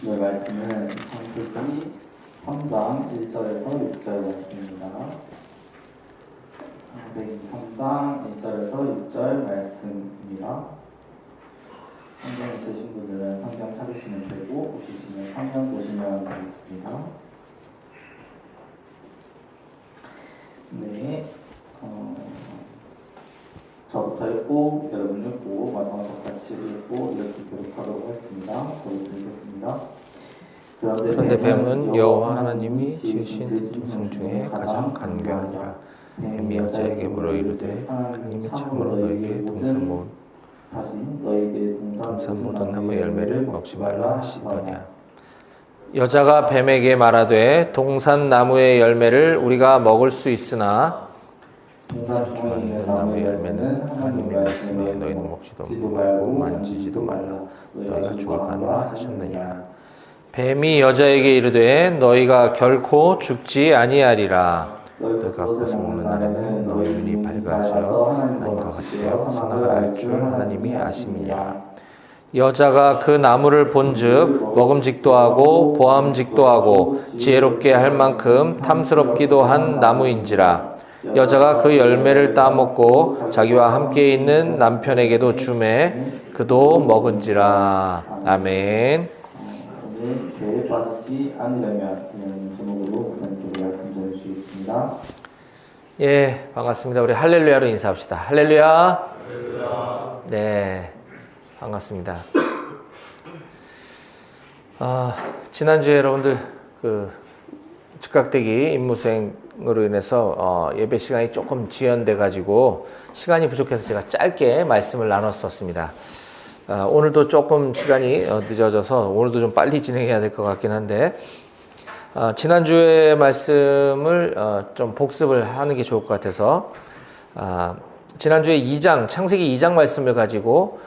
이 말씀은 창세기 3장 1절에서 6절 말씀입니다. 창세기 3장 1절에서 6절 말씀입니다. 성경 있으신 분들은 성경 찾으시면 되고 없으시면 화면 보시면 되겠습니다. 네, 저부터 읽고 여러분 읽고 마지막 같이 읽고 이렇게 기록하도록 하겠습니다. 저부터 읽겠습니다. 그런데 뱀은 여호와 하나님이 지으신 짐승 중에 가장 간교하니라. 뱀이 여자에게 물어 이르되 하나님이 참으로 너에게 동산 모든 나무 열매를 먹지 말라 하시더냐. 여자가 뱀에게 말하되 동산 나무의 열매를 우리가 먹을 수 있으나 동산 중에 있는 나무의 열매는 하나님의 말씀에 너희는 먹지도 말고 만지지도 말라 너희가 죽을 까노라 하셨느니라. 뱀이 여자에게 이르되 너희가 결코 죽지 아니하리라. 너희가 그것을 먹는 날에는 너희 눈이 밝아져 하나님과 같이 되어 선악을 알 줄 하나님이 아심이니라. 여자가 그 나무를 본즉 먹음직도 하고 보암직도 하고 지혜롭게 할 만큼 탐스럽기도 한 나무인지라. 여자가 그 열매를 따먹고 자기와 함께 있는 남편에게도 주매 그도 먹은지라. 아멘. 오늘 죄에 빠지지 않으려면 이라는 제목으로 목사님께서 말씀 전해주시겠습니다. 예, 반갑습니다. 우리 할렐루야로 인사합시다. 할렐루야. 할렐루야. 네, 반갑습니다. 지난주에 여러분들 즉각대기 임무수행으로 인해서 예배 시간이 조금 지연돼 가지고 시간이 부족해서 제가 짧게 말씀을 나눴었습니다. 오늘도 조금 시간이 늦어져서 오늘도 좀 빨리 진행해야 될 것 같긴 한데 지난주의 말씀을 좀 복습을 하는 게 좋을 것 같아서 지난주에 창세기 2장 말씀을 가지고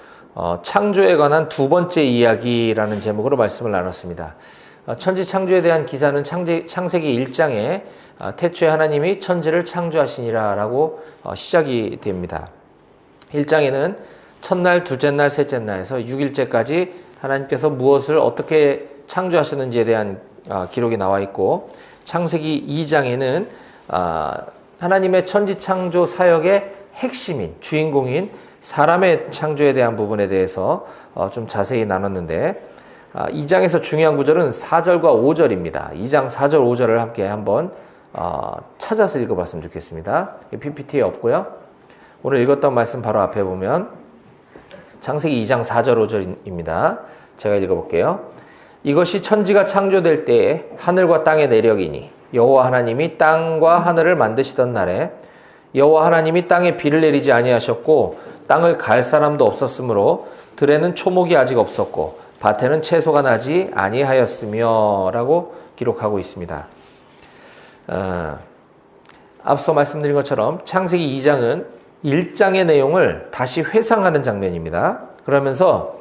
창조에 관한 두 번째 이야기라는 제목으로 말씀을 나눴습니다. 천지 창조에 대한 기사는 창세기 1장에 태초에 하나님이 천지를 창조하시니라 라고 시작이 됩니다. 1장에는 첫날, 둘째 날, 셋째 날에서 6일째까지 하나님께서 무엇을 어떻게 창조하셨는지에 대한 기록이 나와 있고, 창세기 2장에는 하나님의 천지 창조 사역의 핵심인, 주인공인 사람의 창조에 대한 부분에 대해서 좀 자세히 나눴는데, 2장에서 중요한 구절은 4절과 5절입니다. 2장 4절, 5절을 함께 한번 찾아서 읽어봤으면 좋겠습니다. PPT에 없고요. 오늘 읽었던 말씀 바로 앞에 보면 창세기 2장 4절 5절입니다. 제가 읽어볼게요. 이것이 천지가 창조될 때에 하늘과 땅의 내력이니 여호와 하나님이 땅과 하늘을 만드시던 날에 여호와 하나님이 땅에 비를 내리지 아니하셨고 땅을 갈 사람도 없었으므로 들에는 초목이 아직 없었고 밭에는 채소가 나지 아니하였으며 라고 기록하고 있습니다. 앞서 말씀드린 것처럼 창세기 2장은 1장의 내용을 다시 회상하는 장면입니다. 그러면서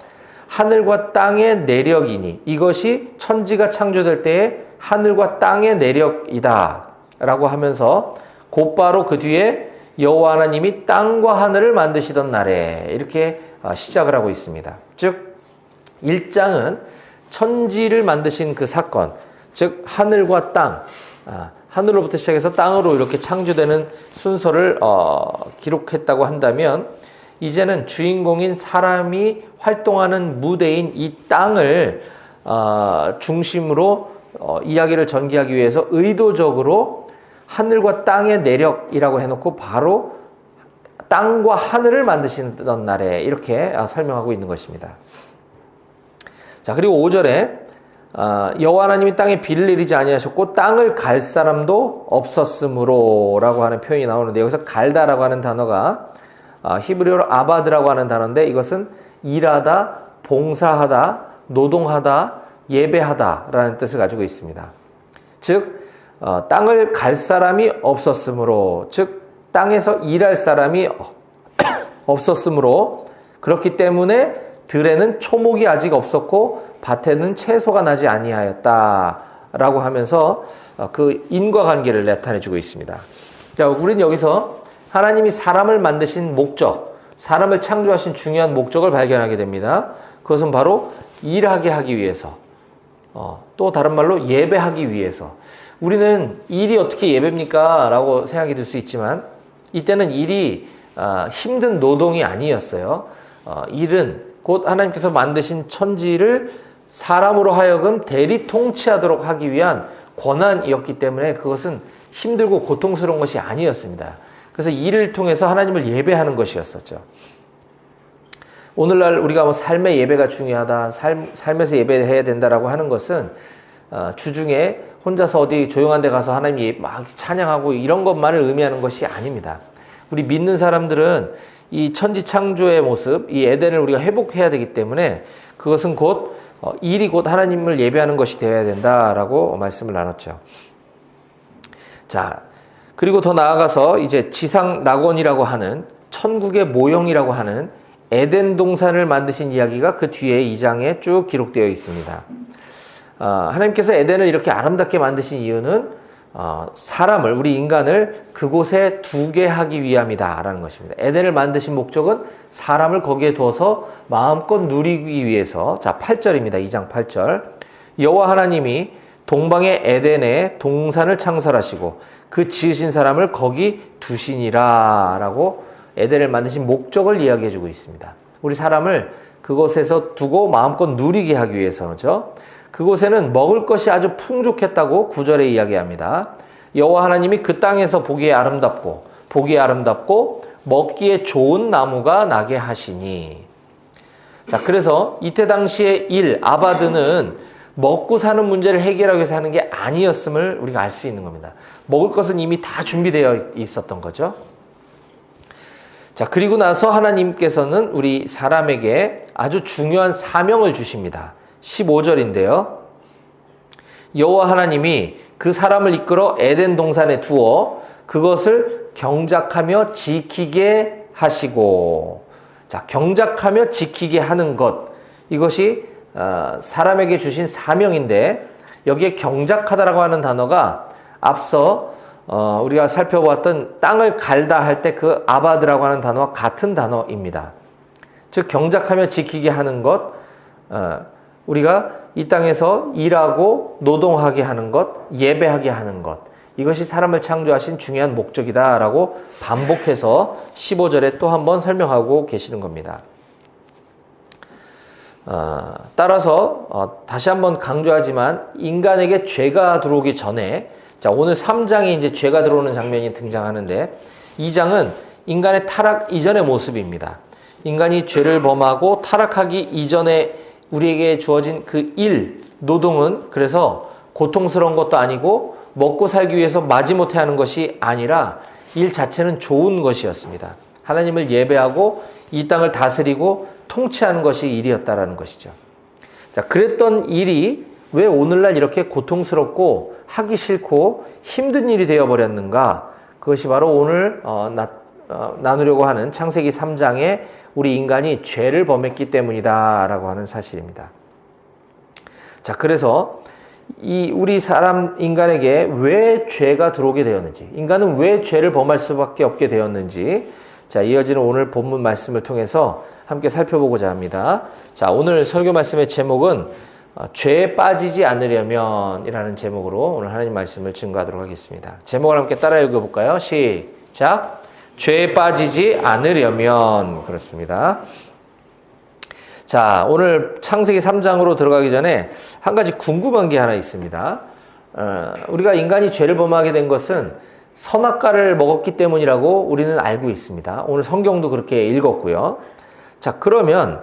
하늘과 땅의 내력이니 이것이 천지가 창조될 때의 하늘과 땅의 내력이다 라고 하면서 곧바로 그 뒤에 여호와 하나님이 땅과 하늘을 만드시던 날에 이렇게 시작을 하고 있습니다. 즉 1장은 천지를 만드신 그 사건, 즉 하늘과 땅, 하늘로부터 시작해서 땅으로 이렇게 창조되는 순서를 기록했다고 한다면 이제는 주인공인 사람이 활동하는 무대인 이 땅을 중심으로 이야기를 전개하기 위해서 의도적으로 하늘과 땅의 내력이라고 해놓고 바로 땅과 하늘을 만드시던 날에 이렇게 설명하고 있는 것입니다. 자, 그리고 5절에 여호와 하나님이 땅에 비를 내리지 아니하셨고 땅을 갈 사람도 없었으므로 라고 하는 표현이 나오는데 여기서 갈다라고 하는 단어가 히브리어로 아바드라고 하는 단어인데 이것은 일하다, 봉사하다, 노동하다, 예배하다 라는 뜻을 가지고 있습니다. 즉 땅을 갈 사람이 없었으므로, 즉 땅에서 일할 사람이 없었으므로 그렇기 때문에 들에는 초목이 아직 없었고 밭에는 채소가 나지 아니하였다라고 하면서 그 인과관계를 나타내주고 있습니다. 자, 우리는 여기서 하나님이 사람을 만드신 목적, 사람을 창조하신 중요한 목적을 발견하게 됩니다. 그것은 바로 일하게 하기 위해서, 또 다른 말로 예배하기 위해서. 우리는 일이 어떻게 예배입니까? 라고 생각이 들 수 있지만 이때는 일이 힘든 노동이 아니었어요. 일은 곧 하나님께서 만드신 천지를 사람으로 하여금 대리 통치하도록 하기 위한 권한이었기 때문에 그것은 힘들고 고통스러운 것이 아니었습니다. 그래서 일을 통해서 하나님을 예배하는 것이었었죠. 오늘날 우리가 뭐 삶의 예배가 중요하다, 삶에서 예배해야 된다라고 하는 것은 주중에 혼자서 어디 조용한 데 가서 하나님 막 찬양하고 이런 것만을 의미하는 것이 아닙니다. 우리 믿는 사람들은 이 천지 창조의 모습, 이 에덴을 우리가 회복해야 되기 때문에 그것은 일이 곧 하나님을 예배하는 것이 되어야 된다라고 말씀을 나눴죠. 자, 그리고 더 나아가서 이제 지상 낙원이라고 하는 천국의 모형이라고 하는 에덴 동산을 만드신 이야기가 그 뒤에 2장에 쭉 기록되어 있습니다. 하나님께서 에덴을 이렇게 아름답게 만드신 이유는 사람을, 우리 인간을 그곳에 두게 하기 위함이다라는 것입니다. 에덴을 만드신 목적은 사람을 거기에 두어서 마음껏 누리기 위해서. 자, 8절입니다. 2장 8절. 여호와 하나님이 동방의 에덴에 동산을 창설하시고 그 지으신 사람을 거기 두시니라 라고 에덴을 만드신 목적을 이야기해 주고 있습니다. 우리 사람을 그곳에서 두고 마음껏 누리게 하기 위해서죠. 그곳에는 먹을 것이 아주 풍족했다고 9절에 이야기합니다. 여호와 하나님이 그 땅에서 보기에 아름답고 먹기에 좋은 나무가 나게 하시니. 자, 그래서 이때 당시의 아바드는 먹고 사는 문제를 해결하기 위해서 하는 게 아니었음을 우리가 알 수 있는 겁니다. 먹을 것은 이미 다 준비되어 있었던 거죠. 자, 그리고 나서 하나님께서는 우리 사람에게 아주 중요한 사명을 주십니다. 15절인데요. 여호와 하나님이 그 사람을 이끌어 에덴 동산에 두어 그것을 경작하며 지키게 하시고. 자, 경작하며 지키게 하는 것. 이것이 사람에게 주신 사명인데 여기에 경작하다라고 하는 단어가 앞서 우리가 살펴보았던 땅을 갈다 할 때 그 아바드라고 하는 단어와 같은 단어입니다. 즉 경작하며 지키게 하는 것, 우리가 이 땅에서 일하고 노동하게 하는 것, 예배하게 하는 것, 이것이 사람을 창조하신 중요한 목적이다라고 반복해서 15절에 또 한번 설명하고 계시는 겁니다. 따라서 다시 한번 강조하지만 인간에게 죄가 들어오기 전에, 자, 오늘 3장에 이제 죄가 들어오는 장면이 등장하는데 2장은 인간의 타락 이전의 모습입니다. 인간이 죄를 범하고 타락하기 이전에 우리에게 주어진 그 노동은 그래서 고통스러운 것도 아니고 먹고 살기 위해서 마지못해 하는 것이 아니라 일 자체는 좋은 것이었습니다. 하나님을 예배하고 이 땅을 다스리고 통치하는 것이 일이었다라는 것이죠. 자, 그랬던 일이 왜 오늘날 이렇게 고통스럽고 하기 싫고 힘든 일이 되어버렸는가? 그것이 바로 오늘 나누려고 하는 창세기 3장에 우리 인간이 죄를 범했기 때문이다라고 하는 사실입니다. 자, 그래서 우리 인간에게 왜 죄가 들어오게 되었는지, 인간은 왜 죄를 범할 수밖에 없게 되었는지, 자, 이어지는 오늘 본문 말씀을 통해서 함께 살펴보고자 합니다. 자, 오늘 설교 말씀의 제목은 죄에 빠지지 않으려면 이라는 제목으로 오늘 하나님 말씀을 증거하도록 하겠습니다. 제목을 함께 따라 읽어볼까요? 시작. 죄에 빠지지 않으려면. 그렇습니다. 자, 오늘 창세기 3장으로 들어가기 전에 한 가지 궁금한 게 하나 있습니다. 우리가 인간이 죄를 범하게 된 것은 선악과를 먹었기 때문이라고 우리는 알고 있습니다. 오늘 성경도 그렇게 읽었고요. 자, 그러면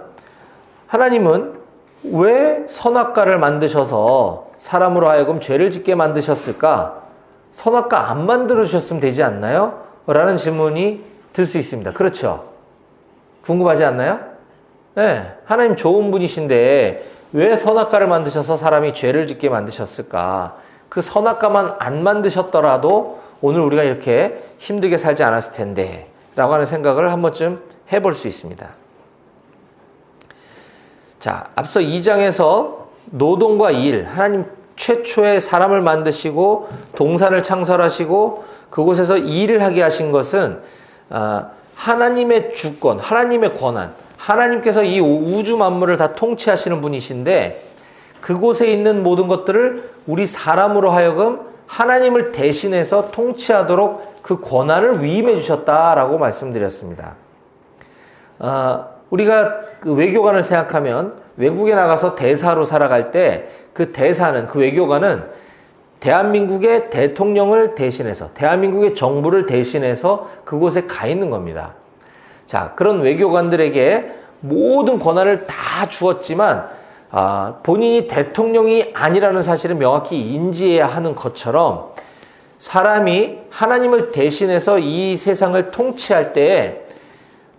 하나님은 왜 선악과를 만드셔서 사람으로 하여금 죄를 짓게 만드셨을까? 선악과 안 만들어주셨으면 되지 않나요? 라는 질문이 들 수 있습니다. 그렇죠? 궁금하지 않나요? 네, 하나님 좋은 분이신데 왜 선악과를 만드셔서 사람이 죄를 짓게 만드셨을까? 그 선악과만 안 만드셨더라도 오늘 우리가 이렇게 힘들게 살지 않았을 텐데 라고 하는 생각을 한 번쯤 해볼 수 있습니다. 자, 앞서 2장에서 노동과 일, 하나님 최초의 사람을 만드시고 동산을 창설하시고 그곳에서 일을 하게 하신 것은 하나님의 주권, 하나님의 권한, 하나님께서 이 우주 만물을 다 통치하시는 분이신데 그곳에 있는 모든 것들을 우리 사람으로 하여금 하나님을 대신해서 통치하도록 그 권한을 위임해 주셨다라고 말씀드렸습니다. 우리가 그 외교관을 생각하면 외국에 나가서 대사로 살아갈 때 그 대사는, 그 외교관은 대한민국의 대통령을 대신해서, 대한민국의 정부를 대신해서 그곳에 가 있는 겁니다. 자, 그런 외교관들에게 모든 권한을 다 주었지만 본인이 대통령이 아니라는 사실을 명확히 인지해야 하는 것처럼 사람이 하나님을 대신해서 이 세상을 통치할 때에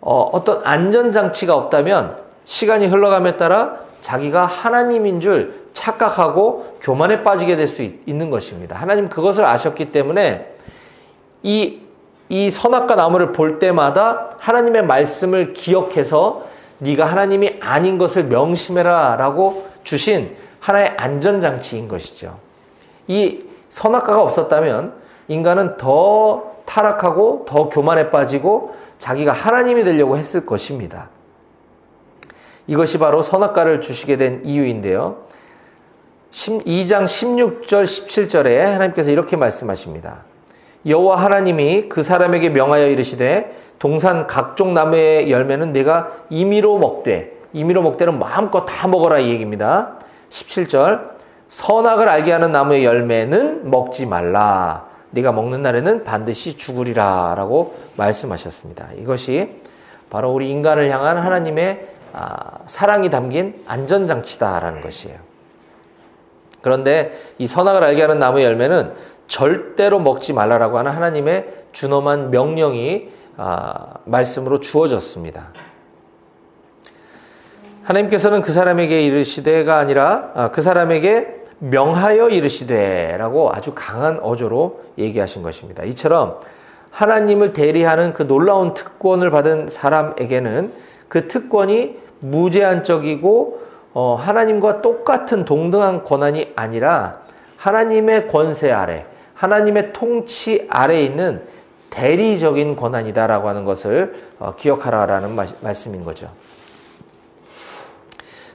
어떤 안전장치가 없다면 시간이 흘러감에 따라 자기가 하나님인 줄 착각하고 교만에 빠지게 될 수 있는 것입니다. 하나님 그것을 아셨기 때문에 이 선악과 나무를 볼 때마다 하나님의 말씀을 기억해서 네가 하나님이 아닌 것을 명심해라 라고 주신 하나의 안전장치인 것이죠. 이 선악과가 없었다면 인간은 더 타락하고 더 교만에 빠지고 자기가 하나님이 되려고 했을 것입니다. 이것이 바로 선악과를 주시게 된 이유인데요. 2장 16절 17절에 하나님께서 이렇게 말씀하십니다. 여호와 하나님이 그 사람에게 명하여 이르시되 동산 각종 나무의 열매는 내가 임의로 먹되, 임의로 먹되는 마음껏 다 먹어라 이 얘기입니다. 17절 선악을 알게 하는 나무의 열매는 먹지 말라. 네가 먹는 날에는 반드시 죽으리라 라고 말씀하셨습니다. 이것이 바로 우리 인간을 향한 하나님의 사랑이 담긴 안전장치다라는 것이에요. 그런데 이 선악을 알게 하는 나무의 열매는 절대로 먹지 말라라고 하는 하나님의 준엄한 명령이 말씀으로 주어졌습니다. 하나님께서는 그 사람에게 이르시되가 아니라 그 사람에게 명하여 이르시되라고 아주 강한 어조로 얘기하신 것입니다. 이처럼 하나님을 대리하는 그 놀라운 특권을 받은 사람에게는 그 특권이 무제한적이고 하나님과 똑같은 동등한 권한이 아니라 하나님의 권세 아래, 하나님의 통치 아래에 있는 대리적인 권한이다라고 하는 것을 기억하라라는 말씀인 거죠.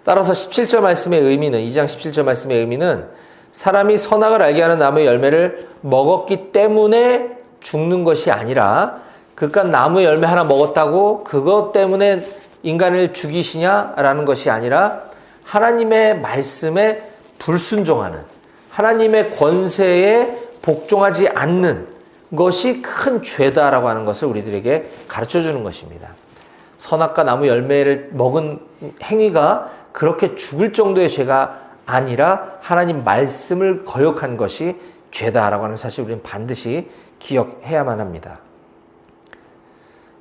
따라서 17절 말씀의 의미는, 2장 17절 말씀의 의미는 사람이 선악을 알게 하는 나무의 열매를 먹었기 때문에 죽는 것이 아니라 그깟 나무의 열매 하나 먹었다고 그것 때문에 인간을 죽이시냐라는 것이 아니라 하나님의 말씀에 불순종하는, 하나님의 권세에 복종하지 않는 것이 큰 죄다라고 하는 것을 우리들에게 가르쳐주는 것입니다. 선악과 나무 열매를 먹은 행위가 그렇게 죽을 정도의 죄가 아니라 하나님 말씀을 거역한 것이 죄다라고 하는 사실 우리는 반드시 기억해야만 합니다.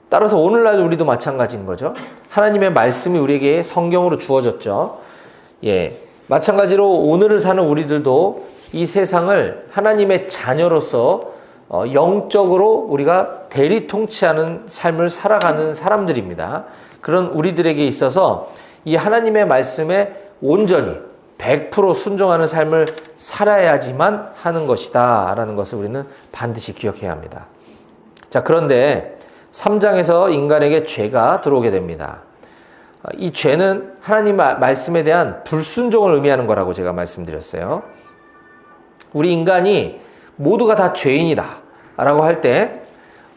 따라서 오늘날 우리도 마찬가지인 거죠. 하나님의 말씀이 우리에게 성경으로 주어졌죠. 마찬가지로 오늘을 사는 우리들도 이 세상을 하나님의 자녀로서 영적으로 우리가 대리 통치하는 삶을 살아가는 사람들입니다. 그런 우리들에게 있어서 이 하나님의 말씀에 온전히 100% 순종하는 삶을 살아야지만 하는 것이다 라는 것을 우리는 반드시 기억해야 합니다. 자, 그런데 3장에서 인간에게 죄가 들어오게 됩니다. 이 죄는 하나님 말씀에 대한 불순종을 의미하는 거라고 제가 말씀드렸어요. 우리 인간이 모두가 다 죄인이다 라고 할 때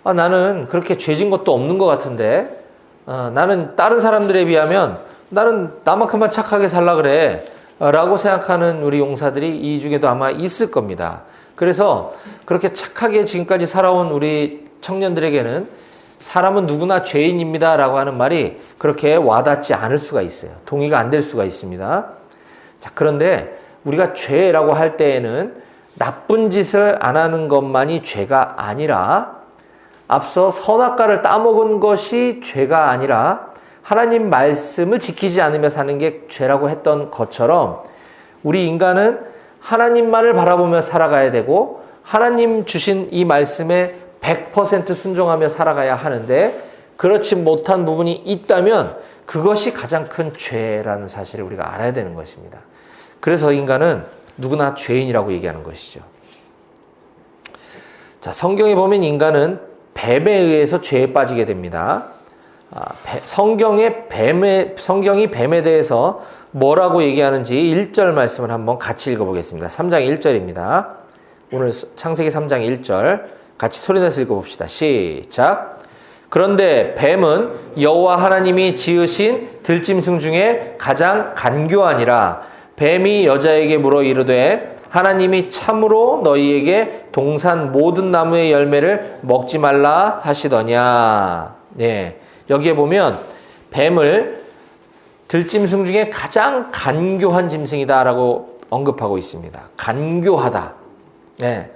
나는 그렇게 죄진 것도 없는 것 같은데 나는 다른 사람들에 비하면 나는 나만큼만 착하게 살라 그래 라고 생각하는 우리 용사들이 이 중에도 아마 있을 겁니다. 그래서 그렇게 착하게 지금까지 살아온 우리 청년들에게는 사람은 누구나 죄인입니다 라고 하는 말이 그렇게 와닿지 않을 수가 있어요. 동의가 안 될 수가 있습니다. 자, 그런데 우리가 죄라고 할 때에는 나쁜 짓을 안 하는 것만이 죄가 아니라 앞서 선악과를 따먹은 것이 죄가 아니라 하나님 말씀을 지키지 않으며 사는 게 죄라고 했던 것처럼 우리 인간은 하나님만을 바라보며 살아가야 되고 하나님 주신 이 말씀에 100% 순종하며 살아가야 하는데 그렇지 못한 부분이 있다면 그것이 가장 큰 죄라는 사실을 우리가 알아야 되는 것입니다. 그래서 인간은 누구나 죄인이라고 얘기하는 것이죠. 자, 성경에 보면 인간은 뱀에 의해서 죄에 빠지게 됩니다. 성경이 뱀에 대해서 뭐라고 얘기하는지 1절 말씀을 한번 같이 읽어보겠습니다. 3장 1절입니다. 오늘 창세기 3장 1절 같이 소리내서 읽어봅시다. 시작. 그런데 뱀은 여호와 하나님이 지으신 들짐승 중에 가장 간교하니라. 뱀이 여자에게 물어 이르되 하나님이 참으로 너희에게 동산 모든 나무의 열매를 먹지 말라 하시더냐. 네, 여기에 보면 뱀을 들짐승 중에 가장 간교한 짐승이다라고 언급하고 있습니다. 간교하다. 네,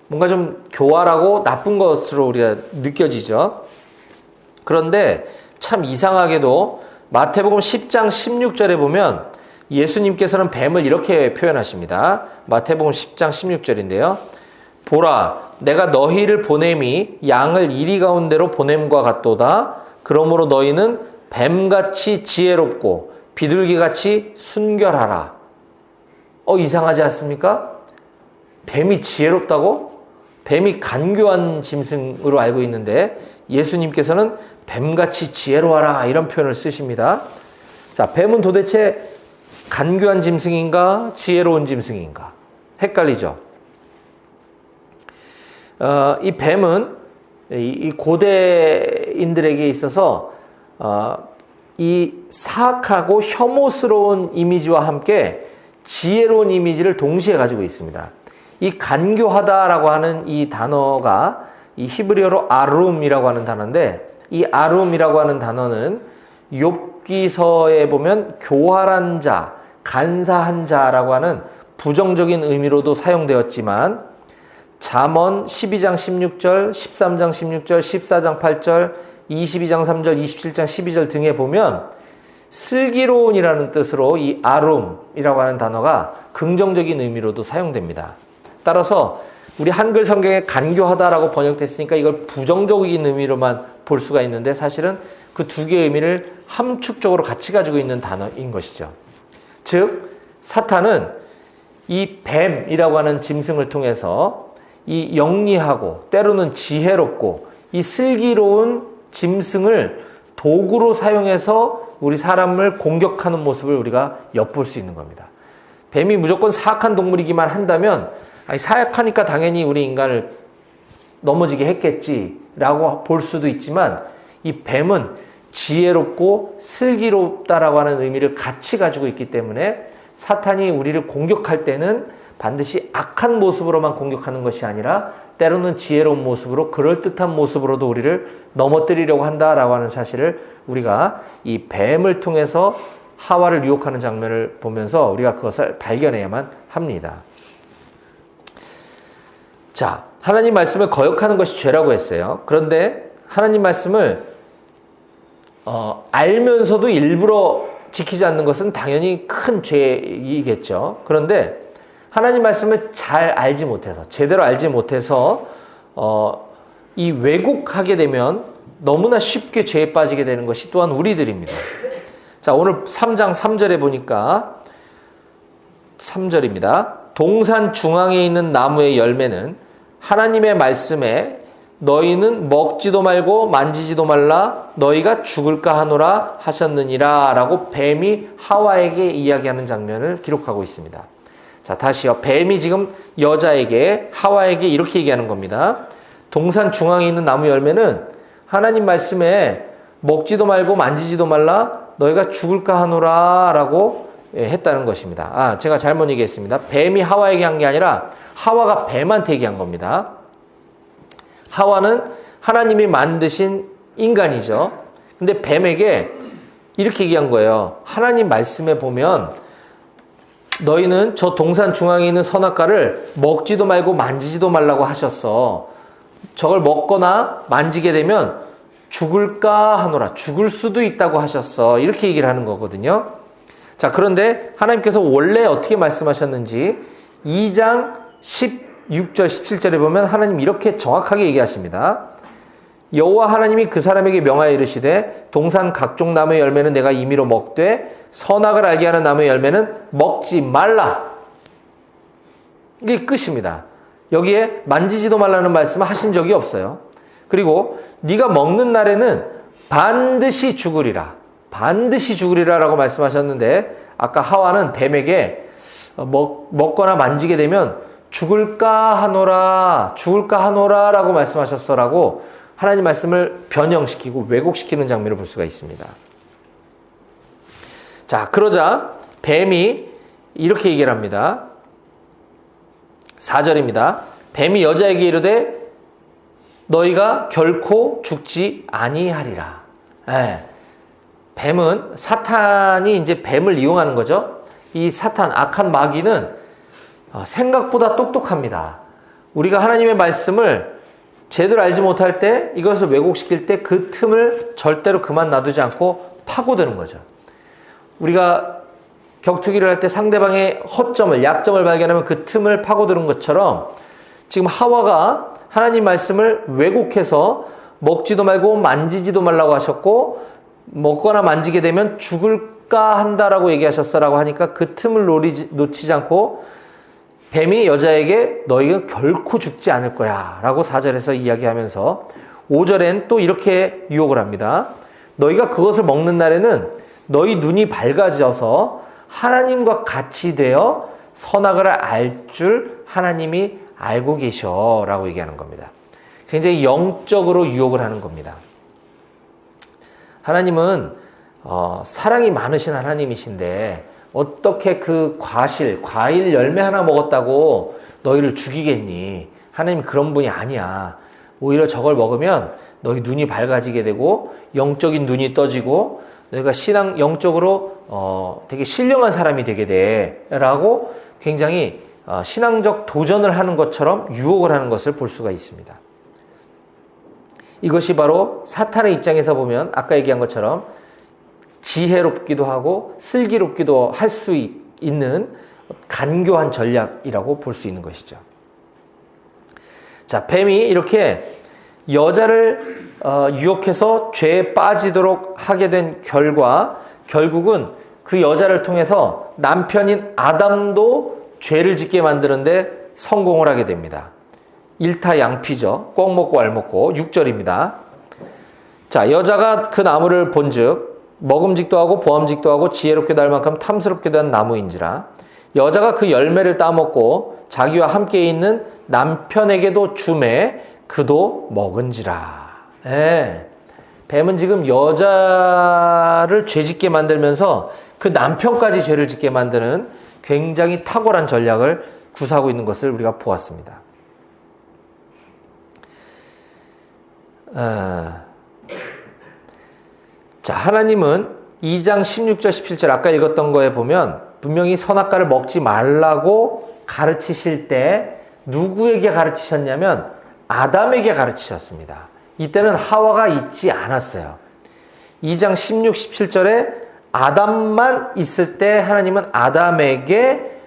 뭔가 좀 교활하고 나쁜 것으로 우리가 느껴지죠. 그런데 참 이상하게도 마태복음 10장 16절에 보면 예수님께서는 뱀을 이렇게 표현하십니다. 마태복음 10장 16절인데요. 보라, 내가 너희를 보냄이 양을 이리 가운데로 보냄과 같도다. 그러므로 너희는 뱀같이 지혜롭고 비둘기같이 순결하라. 이상하지 않습니까? 뱀이 지혜롭다고? 뱀이 간교한 짐승으로 알고 있는데 예수님께서는 뱀같이 지혜로워라 이런 표현을 쓰십니다. 자, 뱀은 도대체 간교한 짐승인가 지혜로운 짐승인가 헷갈리죠. 이 뱀은 이 고대인들에게 있어서 이 사악하고 혐오스러운 이미지와 함께 지혜로운 이미지를 동시에 가지고 있습니다. 이 간교하다라고 하는 이 단어가 이 히브리어로 아룸이라고 하는 단어인데, 이 아룸이라고 하는 단어는 욥기서에 보면 교활한 자, 간사한 자라고 하는 부정적인 의미로도 사용되었지만 잠언 12장 16절, 13장 16절, 14장 8절, 22장 3절, 27장 12절 등에 보면 슬기로운이라는 뜻으로 이 아룸이라고 하는 단어가 긍정적인 의미로도 사용됩니다. 따라서 우리 한글 성경에 간교하다라고 번역됐으니까 이걸 부정적인 의미로만 볼 수가 있는데 사실은 그 두 개의 의미를 함축적으로 같이 가지고 있는 단어인 것이죠. 즉 사탄은 이 뱀이라고 하는 짐승을 통해서 이 영리하고 때로는 지혜롭고 이 슬기로운 짐승을 도구로 사용해서 우리 사람을 공격하는 모습을 우리가 엿볼 수 있는 겁니다. 뱀이 무조건 사악한 동물이기만 한다면 사악하니까 당연히 우리 인간을 넘어지게 했겠지라고 볼 수도 있지만 이 뱀은 지혜롭고 슬기롭다라고 하는 의미를 같이 가지고 있기 때문에 사탄이 우리를 공격할 때는 반드시 악한 모습으로만 공격하는 것이 아니라 때로는 지혜로운 모습으로 그럴듯한 모습으로도 우리를 넘어뜨리려고 한다라고 하는 사실을 우리가 이 뱀을 통해서 하와를 유혹하는 장면을 보면서 우리가 그것을 발견해야만 합니다. 자, 하나님 말씀을 거역하는 것이 죄라고 했어요. 그런데 하나님 말씀을 알면서도 일부러 지키지 않는 것은 당연히 큰 죄이겠죠. 그런데 하나님 말씀을 잘 알지 못해서, 제대로 알지 못해서 이 왜곡하게 되면 너무나 쉽게 죄에 빠지게 되는 것이 또한 우리들입니다. 자, 오늘 3장 3절에 보니까 3절입니다. 동산 중앙에 있는 나무의 열매는 하나님의 말씀에 너희는 먹지도 말고 만지지도 말라 너희가 죽을까 하노라 하셨느니라 라고 뱀이 하와에게 이야기하는 장면을 기록하고 있습니다. 자, 다시요. 뱀이 지금 여자에게 하와에게 이렇게 얘기하는 겁니다. 동산 중앙에 있는 나무 열매는 하나님 말씀에 먹지도 말고 만지지도 말라 너희가 죽을까 하노라 라고 했다는 것입니다. 제가 잘못 얘기했습니다. 뱀이 하와에게 한 게 아니라 하와가 뱀한테 얘기한 겁니다. 하와는 하나님이 만드신 인간이죠. 근데 뱀에게 이렇게 얘기한 거예요. 하나님 말씀에 보면 너희는 저 동산 중앙에 있는 선악과를 먹지도 말고 만지지도 말라고 하셨어. 저걸 먹거나 만지게 되면 죽을까 하노라. 죽을 수도 있다고 하셨어. 이렇게 얘기를 하는 거거든요. 자, 그런데 하나님께서 원래 어떻게 말씀하셨는지 2장 16절 17절에 보면 하나님 이렇게 정확하게 얘기하십니다. 여호와 하나님이 그 사람에게 명하여 이르시되 동산 각종 나무의 열매는 내가 임의로 먹되 선악을 알게 하는 나무의 열매는 먹지 말라. 이게 끝입니다. 여기에 만지지도 말라는 말씀을 하신 적이 없어요. 그리고 네가 먹는 날에는 반드시 죽으리라. 반드시 죽으리라라고 말씀하셨는데 아까 하와는 뱀에게 먹거나 만지게 되면 죽을까 하노라 라고 말씀하셨어라고 하나님 말씀을 변형시키고 왜곡시키는 장면을 볼 수가 있습니다. 자, 그러자 뱀이 이렇게 얘기를 합니다. 4절입니다. 뱀이 여자에게 이르되 너희가 결코 죽지 아니하리라. 뱀은 사탄이 이제 뱀을 이용하는 거죠. 이 사탄, 악한 마귀는 생각보다 똑똑합니다. 우리가 하나님의 말씀을 제대로 알지 못할 때 이것을 왜곡시킬 때 그 틈을 절대로 그만 놔두지 않고 파고드는 거죠. 우리가 격투기를 할 때 상대방의 허점을, 약점을 발견하면 그 틈을 파고드는 것처럼 지금 하와가 하나님 말씀을 왜곡해서 먹지도 말고 만지지도 말라고 하셨고 먹거나 만지게 되면 죽을까 한다라고 얘기하셨어라고 하니까 그 틈을 놓치지 않고 뱀이 여자에게 너희가 결코 죽지 않을 거야 라고 4절에서 이야기하면서 5절엔 또 이렇게 유혹을 합니다. 너희가 그것을 먹는 날에는 너희 눈이 밝아져서 하나님과 같이 되어 선악을 알 줄 하나님이 알고 계셔 라고 얘기하는 겁니다. 굉장히 영적으로 유혹을 하는 겁니다. 하나님은 사랑이 많으신 하나님이신데 어떻게 그 과일 열매 하나 먹었다고 너희를 죽이겠니? 하나님 그런 분이 아니야. 오히려 저걸 먹으면 너희 눈이 밝아지게 되고 영적인 눈이 떠지고 너희가 영적으로 되게 신령한 사람이 되게 돼 라고 굉장히 신앙적 도전을 하는 것처럼 유혹을 하는 것을 볼 수가 있습니다. 이것이 바로 사탄의 입장에서 보면 아까 얘기한 것처럼 지혜롭기도 하고 슬기롭기도 할 수 있는 간교한 전략이라고 볼 수 있는 것이죠. 자, 뱀이 이렇게 여자를 유혹해서 죄에 빠지도록 하게 된 결국은 그 여자를 통해서 남편인 아담도 죄를 짓게 만드는데 성공을 하게 됩니다. 일타양피죠. 꼭 먹고 알 먹고. 6절입니다. 자, 여자가 그 나무를 본즉 먹음직도 하고 보암직도 하고 지혜롭게 날 만큼 탐스럽게도 한 나무인지라 여자가 그 열매를 따먹고 자기와 함께 있는 남편에게도 주매 그도 먹은지라. 뱀은 지금 여자를 죄짓게 만들면서 그 남편까지 죄를 짓게 만드는 굉장히 탁월한 전략을 구사하고 있는 것을 우리가 보았습니다. 자, 하나님은 2장 16절 17절 아까 읽었던 거에 보면 분명히 선악과를 먹지 말라고 가르치실 때 누구에게 가르치셨냐면 아담에게 가르치셨습니다. 이때는 하와가 있지 않았어요. 2장 16, 17절에 아담만 있을 때 하나님은 아담에게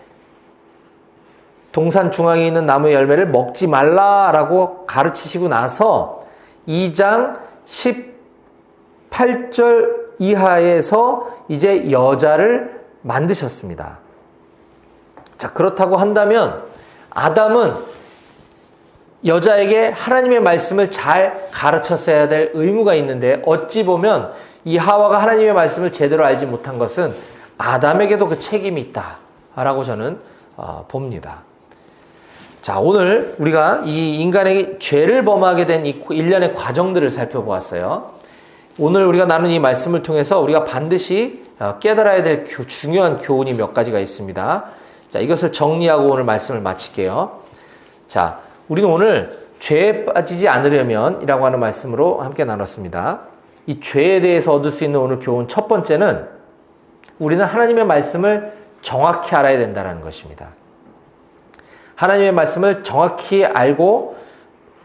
동산 중앙에 있는 나무의 열매를 먹지 말라라고 가르치시고 나서 2장 18절 이하에서 이제 여자를 만드셨습니다. 자, 그렇다고 한다면 아담은 여자에게 하나님의 말씀을 잘 가르쳤어야 될 의무가 있는데 어찌 보면 이 하와가 하나님의 말씀을 제대로 알지 못한 것은 아담에게도 그 책임이 있다라고 저는 봅니다. 자, 오늘 우리가 이 인간에게 죄를 범하게 된 이 일련의 과정들을 살펴보았어요. 오늘 우리가 나눈 이 말씀을 통해서 우리가 반드시 깨달아야 될 중요한 교훈이 몇 가지가 있습니다. 자, 이것을 정리하고 오늘 말씀을 마칠게요. 자, 우리는 오늘 죄에 빠지지 않으려면 이라고 하는 말씀으로 함께 나눴습니다. 이 죄에 대해서 얻을 수 있는 오늘 교훈 첫 번째는 우리는 하나님의 말씀을 정확히 알아야 된다는 것입니다. 하나님의 말씀을 정확히 알고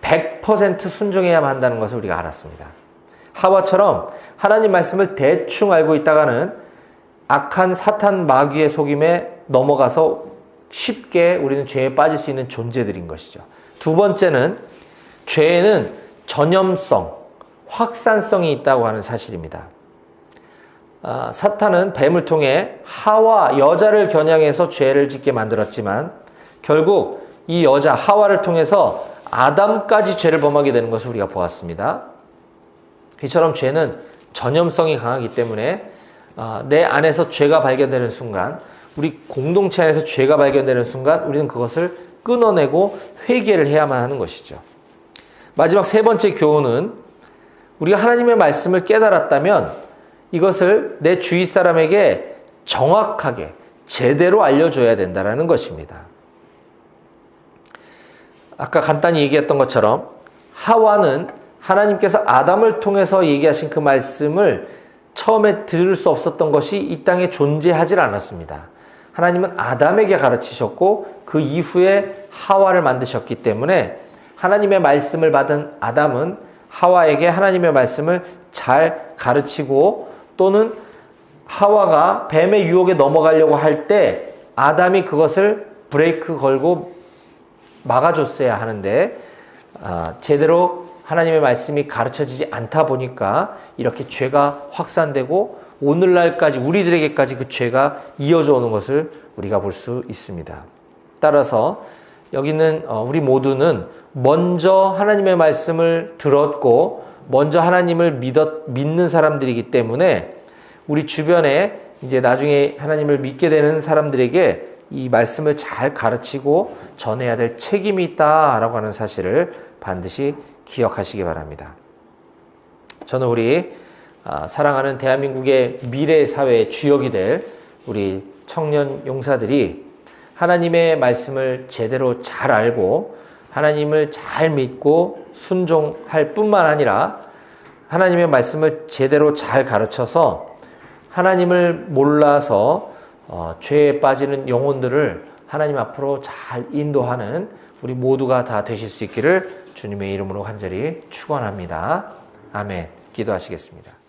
100% 순종해야만 한다는 것을 우리가 알았습니다. 하와처럼 하나님 말씀을 대충 알고 있다가는 악한 사탄 마귀의 속임에 넘어가서 쉽게 우리는 죄에 빠질 수 있는 존재들인 것이죠. 두 번째는 죄에는 전염성, 확산성이 있다고 하는 사실입니다. 사탄은 뱀을 통해 하와 여자를 겨냥해서 죄를 짓게 만들었지만 결국 이 여자 하와를 통해서 아담까지 죄를 범하게 되는 것을 우리가 보았습니다. 이처럼 죄는 전염성이 강하기 때문에 내 안에서 죄가 발견되는 순간, 우리 공동체 안에서 죄가 발견되는 순간 우리는 그것을 끊어내고 회개를 해야만 하는 것이죠. 마지막 세 번째 교훈은 우리가 하나님의 말씀을 깨달았다면 이것을 내 주위 사람에게 정확하게 제대로 알려줘야 된다는 것입니다. 아까 간단히 얘기했던 것처럼 하와는 하나님께서 아담을 통해서 얘기하신 그 말씀을 처음에 들을 수 없었던 것이 이 땅에 존재하지 않았습니다. 하나님은 아담에게 가르치셨고 그 이후에 하와를 만드셨기 때문에 하나님의 말씀을 받은 아담은 하와에게 하나님의 말씀을 잘 가르치고, 또는 하와가 뱀의 유혹에 넘어가려고 할 때 아담이 그것을 브레이크 걸고 막아줬어야 하는데 제대로 하나님의 말씀이 가르쳐지지 않다 보니까 이렇게 죄가 확산되고 오늘날까지 우리들에게까지 그 죄가 이어져 오는 것을 우리가 볼 수 있습니다. 따라서 여기는 우리 모두는 먼저 하나님의 말씀을 들었고 먼저 하나님을 믿는 사람들이기 때문에 우리 주변에 이제 나중에 하나님을 믿게 되는 사람들에게 이 말씀을 잘 가르치고 전해야 될 책임이 있다라고 하는 사실을 반드시 기억하시기 바랍니다. 저는 우리 사랑하는 대한민국의 미래 사회의 주역이 될 우리 청년 용사들이 하나님의 말씀을 제대로 잘 알고 하나님을 잘 믿고 순종할 뿐만 아니라 하나님의 말씀을 제대로 잘 가르쳐서 하나님을 몰라서 죄에 빠지는 영혼들을 하나님 앞으로 잘 인도하는 우리 모두가 다 되실 수 있기를 주님의 이름으로 간절히 축원합니다. 아멘. 기도하시겠습니다.